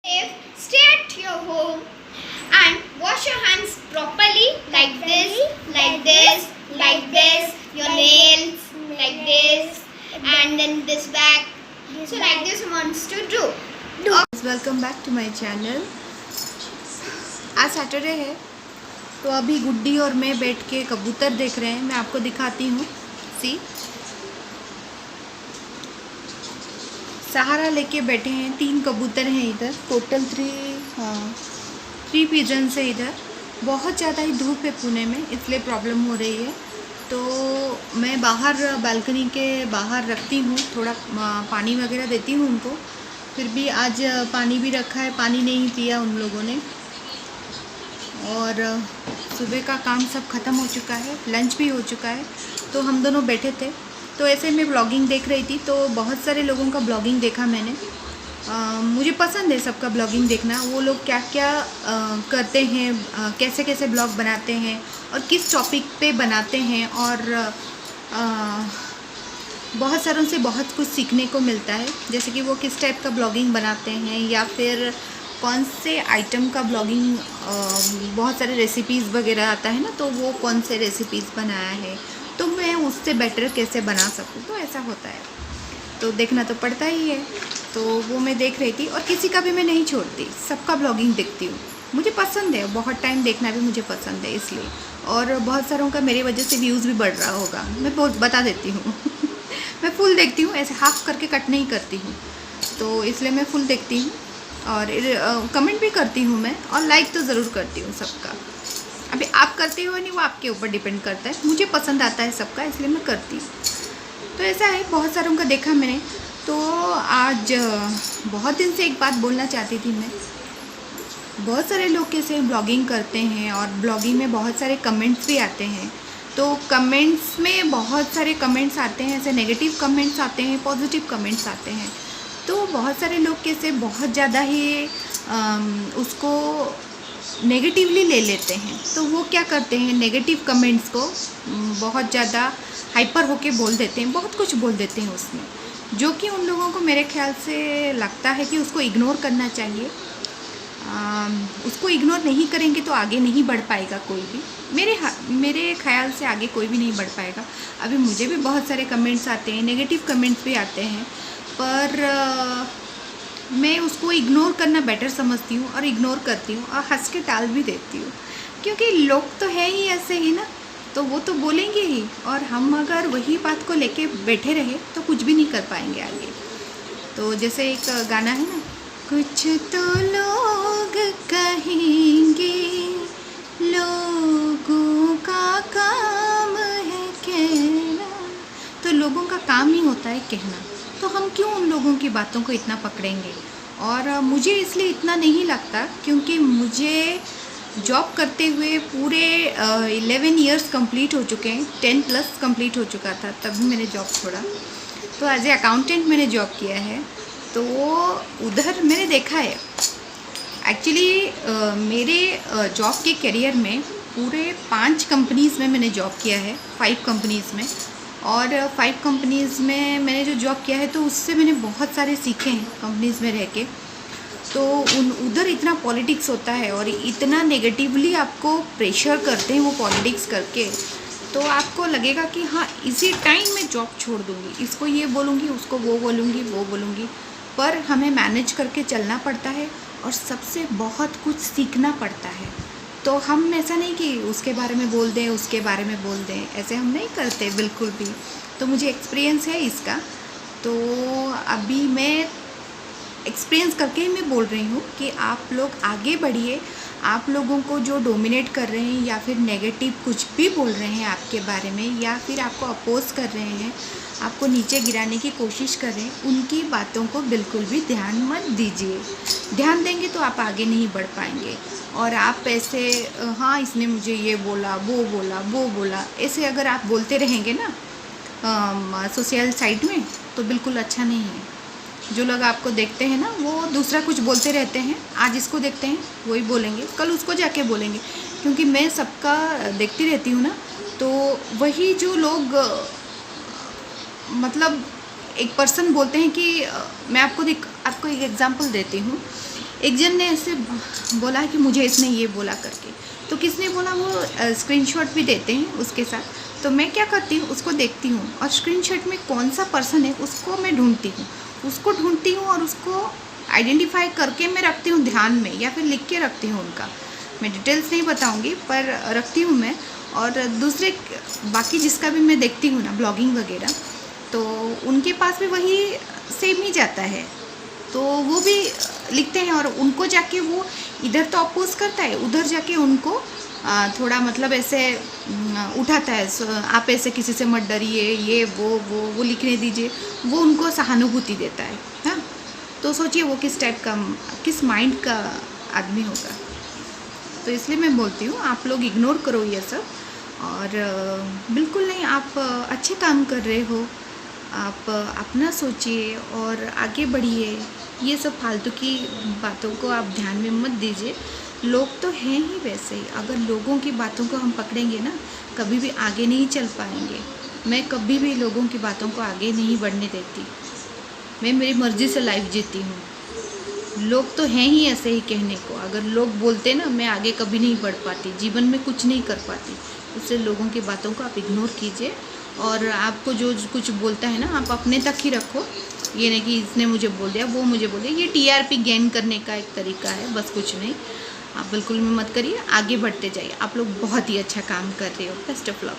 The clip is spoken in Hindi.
safe, stay at your home and wash your hands properly like this, like this, like this, your nails like this and then this back. So like this wants to do. Welcome back to my channel. आज सैटरडे है तो अभी गुड्डी और मैं बैठ के कबूतर देख रहे हैं। मैं आपको दिखाती हूँ। सी सहारा लेके बैठे हैं। 3 कबूतर हैं इधर, टोटल 3 पिजन्स है इधर। बहुत ज़्यादा ही धूप है पुणे में, इसलिए प्रॉब्लम हो रही है। तो मैं बाहर बालकनी के बाहर रखती हूँ, थोड़ा पानी वगैरह देती हूँ उनको। फिर भी आज पानी भी रखा है, पानी नहीं पिया उन लोगों ने। और सुबह का काम सब ख़त्म हो चुका है, लंच भी हो चुका है। तो हम दोनों बैठे थे, तो ऐसे मैं ब्लॉगिंग देख रही थी। तो बहुत सारे लोगों का ब्लॉगिंग देखा मैंने। मुझे पसंद है सबका ब्लॉगिंग देखना। वो लोग क्या क्या करते हैं, कैसे कैसे ब्लॉग बनाते हैं और किस टॉपिक पे बनाते हैं। और बहुत सारों से बहुत कुछ सीखने को मिलता है, जैसे कि वो किस टाइप का ब्लॉगिंग बनाते हैं या फिर कौन से आइटम का ब्लॉगिंग। बहुत सारे रेसिपीज़ वगैरह आता है ना, तो वो कौन से रेसिपीज़ बनाया है तो मैं उससे बेटर कैसे बना सकूँ। तो ऐसा होता है, तो देखना तो पड़ता ही है। तो वो मैं देख रही थी और किसी का भी मैं नहीं छोड़ती, सबका ब्लॉगिंग देखती हूँ। मुझे पसंद है, बहुत टाइम देखना भी मुझे पसंद है इसलिए। और बहुत सारों का मेरी वजह से व्यूज़ भी बढ़ रहा होगा, मैं बहुत बता देती हूँ। मैं फुल देखती हूँ, ऐसे हाफ करके कट नहीं करती हूँ। तो इसलिए मैं फुल देखती हूँ और कमेंट भी करती हूँ मैं, और लाइक तो ज़रूर करती हूँ सबका। अभी आप करते हो नहीं, वो आपके ऊपर डिपेंड करता है। मुझे पसंद आता है सबका, इसलिए मैं करती हूँ। तो ऐसा है, बहुत सारों का देखा मैंने। तो आज बहुत दिन से एक बात बोलना चाहती थी मैं। बहुत सारे लोग कैसे ब्लॉगिंग करते हैं और ब्लॉगिंग में बहुत सारे कमेंट्स भी आते हैं। तो कमेंट्स में बहुत सारे कमेंट्स आते हैं, ऐसे नेगेटिव कमेंट्स आते हैं, पॉजिटिव कमेंट्स आते हैं। तो बहुत सारे लोग कैसे बहुत ज़्यादा ही उसको नेगेटिवली ले लेते हैं। तो वो क्या करते हैं, नेगेटिव कमेंट्स को बहुत ज़्यादा हाइपर होके बोल देते हैं, बहुत कुछ बोल देते हैं उसमें, जो कि उन लोगों को मेरे ख्याल से लगता है कि उसको इग्नोर करना चाहिए। उसको इग्नोर नहीं करेंगे तो आगे नहीं बढ़ पाएगा कोई भी। मेरे ख्याल से आगे कोई भी नहीं बढ़ पाएगा। अभी मुझे भी बहुत सारे कमेंट्स आते हैं, नेगेटिव कमेंट्स भी आते हैं, पर मैं उसको इग्नोर करना बेटर समझती हूँ और इग्नोर करती हूँ और हंस के टाल भी देती हूँ। क्योंकि लोग तो है ही ऐसे ही ना, तो वो तो बोलेंगे ही, और हम अगर वही बात को लेके बैठे रहे तो कुछ भी नहीं कर पाएंगे आगे। तो जैसे एक गाना है ना, कुछ तो लोग कहेंगे, लोगों का काम है कहना। तो लोगों का काम ही होता है कहना, तो हम क्यों उन लोगों की बातों को इतना पकड़ेंगे। और मुझे इसलिए इतना नहीं लगता, क्योंकि मुझे जॉब करते हुए पूरे 11 इयर्स कंप्लीट हो चुके हैं। 10+ कंप्लीट हो चुका था तभी मैंने जॉब छोड़ा। तो एज ए अकाउंटेंट मैंने जॉब किया है। तो उधर मैंने देखा है एक्चुअली मेरे जॉब के करियर में पूरे 5 कंपनीज़ में मैंने जॉब किया है, 5 कंपनीज़ में। और 5 कंपनीज़ में मैंने जो जॉब किया है तो उससे मैंने बहुत सारे सीखे हैं कंपनीज़ में रह के। तो उधर इतना पॉलिटिक्स होता है और इतना नेगेटिवली आपको प्रेशर करते हैं वो पॉलिटिक्स करके, तो आपको लगेगा कि हाँ इसी टाइम मैं जॉब छोड़ दूँगी, इसको ये बोलूँगी, उसको वो बोलूँगी, वो बोलूँगी। पर हमें मैनेज करके चलना पड़ता है और सबसे बहुत कुछ सीखना पड़ता है। तो हम ऐसा नहीं कि उसके बारे में बोल दें, उसके बारे में बोल दें, ऐसे हम नहीं करते बिल्कुल भी। तो मुझे एक्सपीरियंस है इसका। तो अभी मैं एक्सपीरियंस करके ही मैं बोल रही हूँ कि आप लोग आगे बढ़िए। आप लोगों को जो डोमिनेट कर रहे हैं या फिर नेगेटिव कुछ भी बोल रहे हैं आपके बारे में, या फिर आपको अपोज कर रहे हैं, आपको नीचे गिराने की कोशिश कर रहे हैं, उनकी बातों को बिल्कुल भी ध्यान मत दीजिए। ध्यान देंगे तो आप आगे नहीं बढ़ पाएंगे। और आप ऐसे हाँ इसने मुझे ये बोला, वो बोला, ऐसे अगर आप बोलते रहेंगे ना सोशल साइट में, तो बिल्कुल अच्छा नहीं है। जो लोग आपको देखते हैं ना, वो दूसरा कुछ बोलते रहते हैं। आज इसको देखते हैं, वही बोलेंगे, कल उसको जाके बोलेंगे। क्योंकि मैं सबका देखती रहती हूँ ना, तो वही जो लोग मतलब एक पर्सन बोलते हैं कि मैं आपको एक एग्जांपल देती हूँ एक जन ने ऐसे बोला कि मुझे इसने ये बोला करके, तो किसने बोला वो स्क्रीनशॉट भी देते हैं उसके साथ। तो मैं क्या करती हूँ, उसको देखती हूँ और स्क्रीनशॉट में कौन सा पर्सन है उसको मैं ढूंढती हूँ और उसको आइडेंटिफाई करके मैं रखती हूँ ध्यान में, या फिर लिख के रखती हूँ उनका। मैं डिटेल्स नहीं बताऊँगी पर रखती हूँ मैं। और दूसरे बाकी जिसका भी मैं देखती हूँ ना ब्लॉगिंग वगैरह, तो उनके पास भी वही सेम ही जाता है, तो वो भी लिखते हैं और उनको जाके वो इधर तो अपोज करता है, उधर जाके उनको थोड़ा मतलब ऐसे उठाता है, आप ऐसे किसी से मत डरिए, ये वो लिखने दीजिए, वो उनको सहानुभूति देता है। हाँ, तो सोचिए वो किस टाइप का, किस माइंड का आदमी होगा। तो इसलिए मैं बोलती हूँ आप लोग इग्नोर करो ये सब, और बिल्कुल नहीं, आप अच्छे काम कर रहे हो, आप अपना सोचिए और आगे बढ़िए। ये सब फालतू की बातों को आप ध्यान में मत दीजिए। लोग तो हैं ही वैसे ही, अगर लोगों की बातों को हम पकड़ेंगे ना, कभी भी आगे नहीं चल पाएंगे। मैं कभी भी लोगों की बातों को आगे नहीं बढ़ने देती, मैं मेरी मर्ज़ी से लाइफ जीती हूँ। लोग तो हैं ही ऐसे ही कहने को, अगर लोग बोलते ना, मैं आगे कभी नहीं बढ़ पाती, जीवन में कुछ नहीं कर पाती। इसलिए लोगों की बातों को आप इग्नोर कीजिए, और आपको जो कुछ बोलता है ना, आप अपने तक ही रखो। ये नहीं कि इसने मुझे बोल दिया, वो मुझे बोल दिया, ये टीआरपी गेन करने का एक तरीका है, बस कुछ नहीं। आप बिल्कुल भी मत करिए, आगे बढ़ते जाइए। आप लोग बहुत ही अच्छा काम कर रहे हो। Best of luck.